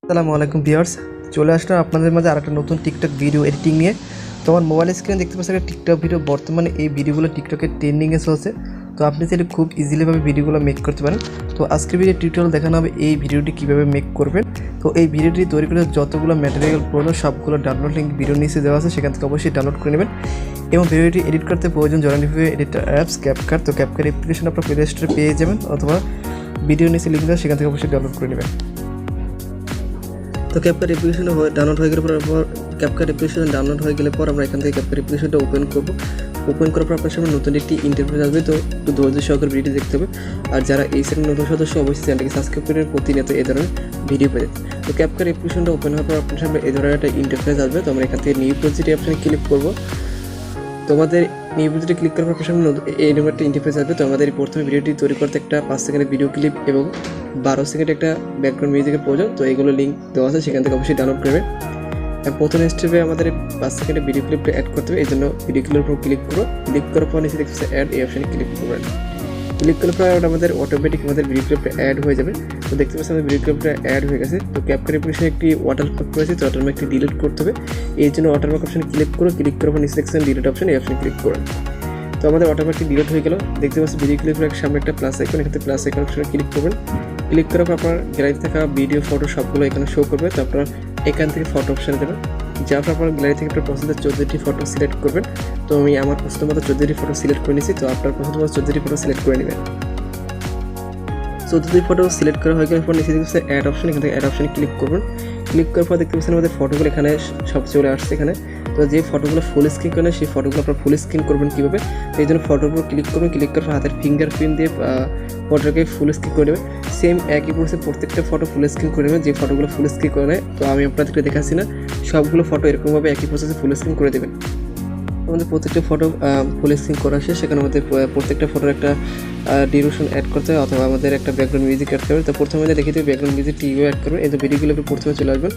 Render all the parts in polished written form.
আসসালামু আলাইকুম ভিউয়ার্স, চলে আসলাম আপনাদের মাঝে আরেকটা নতুন টিকটক ভিডিও এডিটিং নিয়ে। তো আমার মোবাইল স্ক্রিনে দেখতে পাচ্ছেন একটা টিকটক ভিডিও। বর্তমানে এই ভিডিওগুলো টিকটকের ট্রেন্ডিংয়ে চলছে। তো আপনি চাইলে খুব ইজিলিভাবে ভিডিওগুলো মেক করতে পারেন। তো আজকের ভিডিও টিউটোরিয়াল দেখানো হবে এই ভিডিওটি কীভাবে মেক করবেন। তো এই ভিডিওটি তৈরি করে যতগুলো ম্যাটেরিয়াল প্রয়োজন সবগুলো ডাউনলোড লিঙ্ক ভিডিও নিচে দেওয়া আছে, সেখান থেকে অবশ্যই ডাউনলোড করে নেবেন। এবং ভিডিওটি এডিট করতে প্রয়োজন জনপ্রিয় এডিটর অ্যাপস ক্যাপকাট। তো ক্যাপকাট অ্যাপ্লিকেশন আপনার প্লে স্টোরে পেয়ে যাবেন, অথবা ভিডিও নিচে লিঙ্ক দেওয়া, সেখান থেকে অবশ্যই ডাউনলোড করে নেবেন। তো ক্যাপকাট অ্যাপ্লিকেশন ডাউনলোড হয়ে গেলে পর ক্যাপকাট অ্যাপ্লিকেশন ডাউনলোড হয়ে গেলে পর আমরা এখান থেকে ক্যাপকাট অ্যাপ্লিকেশনটা ওপেন করব। ওপেন করার পর আপনার সামনে নতুন একটি ইন্টারফেস আসবে। তো একটু ধৈর্য সহকারে ভিডিওটি দেখতে হবে। আর যারা এই চ্যানেলের নতুন সদস্য অবশ্যই চ্যানেলটিকে সাবস্ক্রাইব করে প্রতিনিয়ত এই ধরনের ভিডিও পেয়ে যাবেন। তো ক্যাপকাট অ্যাপ্লিকেশনটা ওপেন হওয়ার পর আপনার সামনে এই ধরনের একটা ইন্টারফেস আসবে। তো আমরা এখান থেকে নিউ প্রজেক্ট অপশানে ক্লিক করব। তোমাদের নিউ প্রজেক্টে ক্লিক করার পর আপনার সামনে এরকম একটা ইন্টারফেস আসবে। তো আমাদের প্রথমে ভিডিওটি তৈরি করতে একটা 5 সেকেন্ডের ভিডিও ক্লিপ এবং 12 সেকেন্ড একটা ব্যাকগ্রাউন্ড মিউজিকের প্রয়োজন। তো এইগুলো লিঙ্ক দেওয়া আছে, সেখান থেকে অবশ্যই ডাউনলোড করবে। প্রথম স্টেপে আমাদের 5 সেকেন্ডের ভিডিও ক্লিপটা অ্যাড করতে হবে। এই জন্য ভিডিও ক্লিপের উপর ক্লিক করো। ক্লিক করার পর নিচে দেখতে অ্যাড এই অপশানে ক্লিক করবেন। ক্লিক করার পর আমাদের অটোমেটিক আমাদের ভিডিও ক্লিপটা অ্যাড হয়ে যাবে। তো দেখতে পাচ্ছি আমাদের ভিডিও ক্লিপটা অ্যাড হয়ে গেছে। তো ক্যাপকাট অ্যাপ্লিকেশনে একটি ওয়াটারমার্ক করেছি, তো ওয়াটারমার্কটি ডিলিট করতে হবে। এই জন্য ওয়াটারমার্ক অপশানে ক্লিক করো। ক্লিক করার পর নিচে দেখছেন ডিলিট অপশন, এই অপশানে ক্লিক করুন। তো আমাদের ওয়াটারমার্কটি ডিলিট হয়ে গেল। দেখতে পাচ্ছি ভিডিও ক্লিপের সামনে একটা প্লাস আইকন, এখানে প্লাস আইকন অপশানে ক্লিক করবেন। ক্লিক করার পর আপনার গ্যালারি থাকা ভিডিও ফটো সবগুলো এখানে শো করবে। তো আপনার এখান থেকে ফটো অপশানে দেবেন। যার পর আপনার গ্যালারি থেকে আপনার পছন্দের 14টি ফটো সিলেক্ট করবেন। তো আমি আমার পছন্দ মতো 14টি ফটো সিলেক্ট করে নিয়েছি। তো আপনার পছন্দ মতো 14টি ফটো সিলেক্ট করে নেবেন। 14টি ফটো সিলেক্ট করা হয়ে গেলে পর নিচে দেখতে অ্যাড অপশন, এখান থেকে অ্যাড অপশানে ক্লিক করবেন। ক্লিক করার পর দেখতে পাচ্ছেন আমাদের ফটোগুলো এখানে সব চলে আসছে এখানে। তো যে ফটোগুলো ফুল স্ক্রিন করেন সেই ফটোগুলো আপনার ফুল স্ক্রিন করবেন কীভাবে, তো এই জন্য ফটোর উপর ক্লিক করবেন। ক্লিক করার পর হাতের ফিঙ্গারপ্রিন্ট দিয়ে ফটোটাকে ফুল স্ক্রিন করে নেবেন। সেম একই প্রসেসে প্রত্যেকটা ফটো ফুল স্ক্রিন করে নেবেন, যে ফটোগুলো ফুল স্ক্রিন করে নেয়। তো আমি আপনাদেরকে দেখাচ্ছি না, সবগুলো ফটো এরকমভাবে একই প্রসেসে ফুল স্ক্রিন করে দেবেন। আমাদের প্রত্যেকটা ফটো ফুল স্ক্রিন করা শেষ। সেখানে আমাদের প্রত্যেকটা ফটোর একটা ডিউরেশন অ্যাড করতে হবে, অথবা আমাদের একটা ব্যাকগ্রাউন্ড মিউজিক অ্যাড করবে। তো প্রথমে আমাদের দেখে দেবে ব্যাকগ্রাউন্ড মিউজিক টিভিও অ্যাড করবেন। এই যে ভিডিওগুলো প্রথমে চলে আসবেন।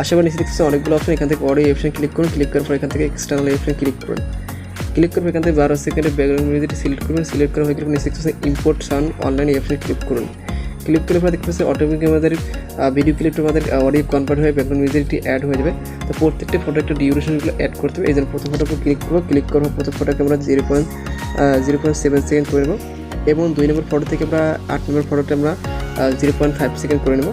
আশেপাশে নিচে দেখতে অনেকগুলো অপশন, এখান থেকে অডিও অপশন ক্লিক করুন। ক্লিক করার পর এখান থেকে এক্সটার্নাল অপশন ক্লিক করুন। ক্লিক করবে এখান থেকে 12 সেকেন্ডের ব্যাকগ্রাউন্ড মিউজিকটি সিলেক্ট করবেন। সিলেক্ট করা হয়ে গেলে নিচে দেখতে ইম্পোর্ট সাউন্ড অনলাইন এই অপশনে ক্লিক করুন। ক্লিক করে পর দেখতে পাচ্ছি অটোমেটিক আমাদের ভিডিও ক্লিপটা আমাদের অডিও কনভার্ট হয়ে ব্যাকগ্রাউন্ড মিউজিকটি অ্যাড হয়ে যাবে। তো প্রত্যেকটা ফটো একটা ডিউরেশনগুলো অ্যাড করতে হবে। এই জন্য প্রথম ফটোর উপর ক্লিক করবো। ক্লিক করার প্রথম ফটোকে আমরা 0.7 সেকেন্ড করে নেব, এবং 2 নম্বর ফটো থেকে আমরা 8 নম্বর ফটোটা আমরা 0.5 সেকেন্ড করে নেব।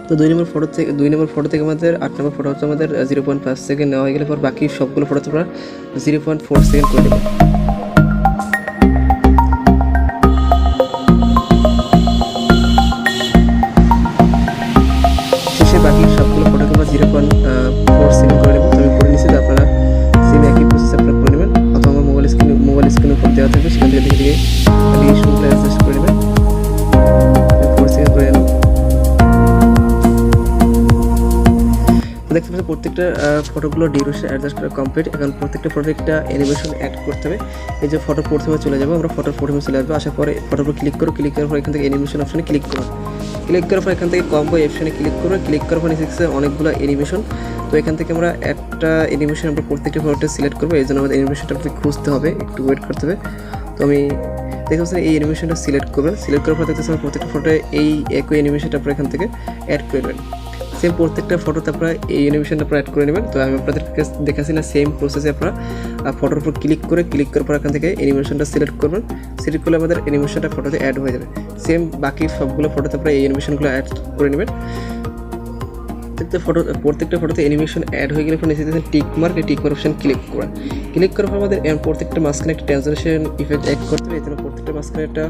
তো 2 নম্বর ফটো থেকে আমাদের 8 নম্বর ফটো হচ্ছে আমাদের 0.5 সেকেন্ড নেওয়া হয়ে গেলে পর বাকি সবগুলো ফটো আমরা 0.4 সেকেন্ড করে দেবো। শেষে বাকি সবগুলো ফটোকে আমরা 0.4 সেকেন্ড করে নেবো। তো আমি করে নিচ্ছি, আপনারা সেম একই প্রসেস আপনারা করে নেবেন, অথবা আমার মোবাইল স্ক্রিনের উপর দেওয়া থাকবে, সেখান থেকে দেখে রিলেশনগুলো অ্যাডজাস্ট করে নেবেন। 4 সেকেন্ড করে নেব। দেখতে পাচ্ছি প্রত্যেকটা ফটোগুলো ডিউরেশন অ্যাডজাস্ট করা কমপ্লিট। এখন প্রত্যেকটা ফটো একটা অ্যানিমেশন অ্যাড করতে হবে। এই যে ফটো প্রথমে চলে যাবো, আমরা প্রথমে চলে আসবো। আসার পরে ফটোর উপর ক্লিক করো। ক্লিক করার পর এখান থেকে অ্যানিমেশন অপশানে ক্লিক করো। ক্লিক করার পর এখান থেকে কম্বো অপশানে ক্লিক করো। ক্লিক করার পর নিচে অনেকগুলো অ্যানিমেশন। তো এখান থেকে আমরা একটা অ্যানিমেশন আমরা প্রত্যেকটা ফটোটা সিলেক্ট করবো। এই জন্য আমাদের অ্যানিমেশনটা আমাদের খুঁজতে হবে, একটু ওয়েট করতে হবে। তো আমি দেখতে পাচ্ছি এই অ্যানিমেশনটা সিলেক্ট করবেন। সিলেক্ট করার পর দেখতে পাচ্ছি প্রত্যেকটা ফটোয় এই একই অ্যানিমেশনটা আপনারা এখান থেকে অ্যাড করবেন। সেম প্রত্যেকটা ফটোতে আপনারা এই অ্যানিমেশনটা আপনারা অ্যাড করে নেবেন। তো আমি আপনাদেরকে দেখাচ্ছি না, সেম প্রসেসে আপনারা ফটোর উপর ক্লিক করার পর এখান থেকে অ্যানিমেশনটা সিলেক্ট করবেন। সিলেক্ট করলে আমাদের অ্যানিমেশনটা ফটোতে অ্যাড হয়ে যাবে। সেম বাকি সবগুলো ফটোতে আপনারা এই অ্যানিমেশনগুলো অ্যাড করে নেবেন। প্রত্যেকটা ফটোতে অ্যানিমেশন অ্যাড হয়ে গেলে নিচে দিয়েছেন টিক মার্ক, এই টিক মার্ক অপশন ক্লিক করেন। ক্লিক করার পর আমাদের প্রত্যেকটা মাঝখানে একটা ট্রান্সলেশন ইফেক্ট অ্যাড করতে হবে। এই জন্য প্রত্যেকটা মাঝখানে একটা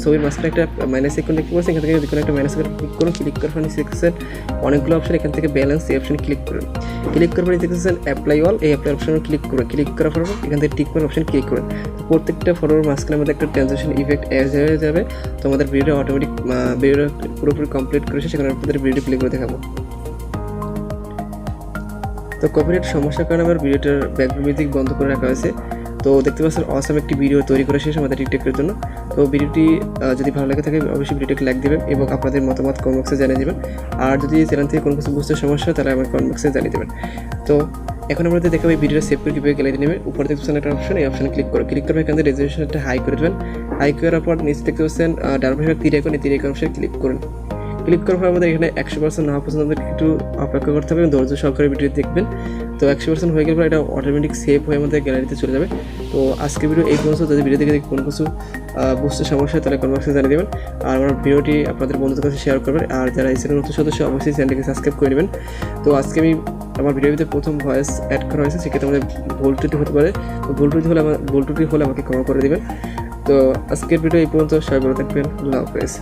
ছবির মাঝখানে একটা মাইনাস আইকন দেখতে পাচ্ছেন, এখান থেকে যে কোনো একটা মাইনাস আইকন ক্লিক করুন। ক্লিক করার পর নিচে দেখছেন অনেকগুলো অপশন, এখান থেকে ব্যালেন্স এই অপশন ক্লিক করুন। ক্লিক করার পর দেখছেন অ্যাপ্লাই অল, এই অ্যাপ্লাই অপশন ক্লিক করুন। ক্লিক করার পর এখান থেকে টিক মার্ক অপশন ক্লিক করুন। তো প্রত্যেকটা ফটোর মাঝখানে আমাদের একটা ট্রান্সলেশন ইফেক্ট অ্যাড হয়ে যাবে। তো আমাদের ভিডিওটা অটোমেটিক ভিডিওটা পুরোপুরি কমপ্লিট করেছে, সেখানে আপনাদের ভিডিও প্লে করে দেখাবো। তো কপিরাইট সমস্যার কারণে আমার ভিডিওটার ব্যাকগ্রাউন্ড মিউজিক বন্ধ করে রাখা হয়েছে। তো দেখতে পাচ্ছেন অসাম একটি ভিডিও তৈরি করে শেষ আমাদের টিকটকের জন্য। তো ভিডিওটি যদি ভালো লাগে থাকে অবশ্যই ভিডিওটিকে লাইক দেবেন এবং আপনাদের মতামত কমেন্ট বক্সে জানিয়ে দেবেন। আর যদি চ্যানেল থেকে কোনো কিছু বুঝতে সমস্যা হয় তাহলে আমার কমেন্ট বক্সে জানিয়ে দেবেন। তো এখন আমরা দেখাবো এই ভিডিওটা সেভ করে কীভাবে গ্যালারি নেবেন। উপরে দেখতে পাচ্ছেন একটা অপশন, এই অপশানে ক্লিক করে এখান থেকে রেজলিউশনটা হাই করে দেবেন। হাই করার পর নিচে দেখতে পাচ্ছেন ডান পাশে তীর আইকন, এই তীর আইকন অপশানে ক্লিক করুন। ক্লিক করার পর আমাদের এখানে 100% না হওয়া পর্যন্ত আমাদের একটু অপেক্ষা করতে হবে এবং ধৈর্য সহকারে ভিডিও দেখবেন। তো 100% হয়ে গেলে পর এটা অটোমেটিক সেভ হয়ে আমাদের গ্যালারিতে চলে যাবে। তো আজকের ভিডিও এই পর্যন্ত। যদি ভিডিও দেখে কোনো কিছু বুঝতে সমস্যা হয় তাহলে কমেন্ট বক্সে জানিয়ে দেবেন। আর আমার ভিডিওটি আপনাদের বন্ধুদের কাছে শেয়ার করবেন। আর যারা এই চ্যানেলের নতুন সদস্য অবশ্যই চ্যানেলটিকে সাবস্ক্রাইব করে নেবেন। তো আজকে আমার ভিডিওর ভিতরে প্রথম ভয়েস অ্যাড করা হয়েছে, সেক্ষেত্রে আমাদের ভুল ত্রুটি হতে পারে। তো ভুল ত্রুটি হলে আমাকে ক্ষমা করে দেবেন। তো আজকের ভিডিও এই পর্যন্ত। সবাই ভালো থাকবেন। আল্লাহ হাফেজ।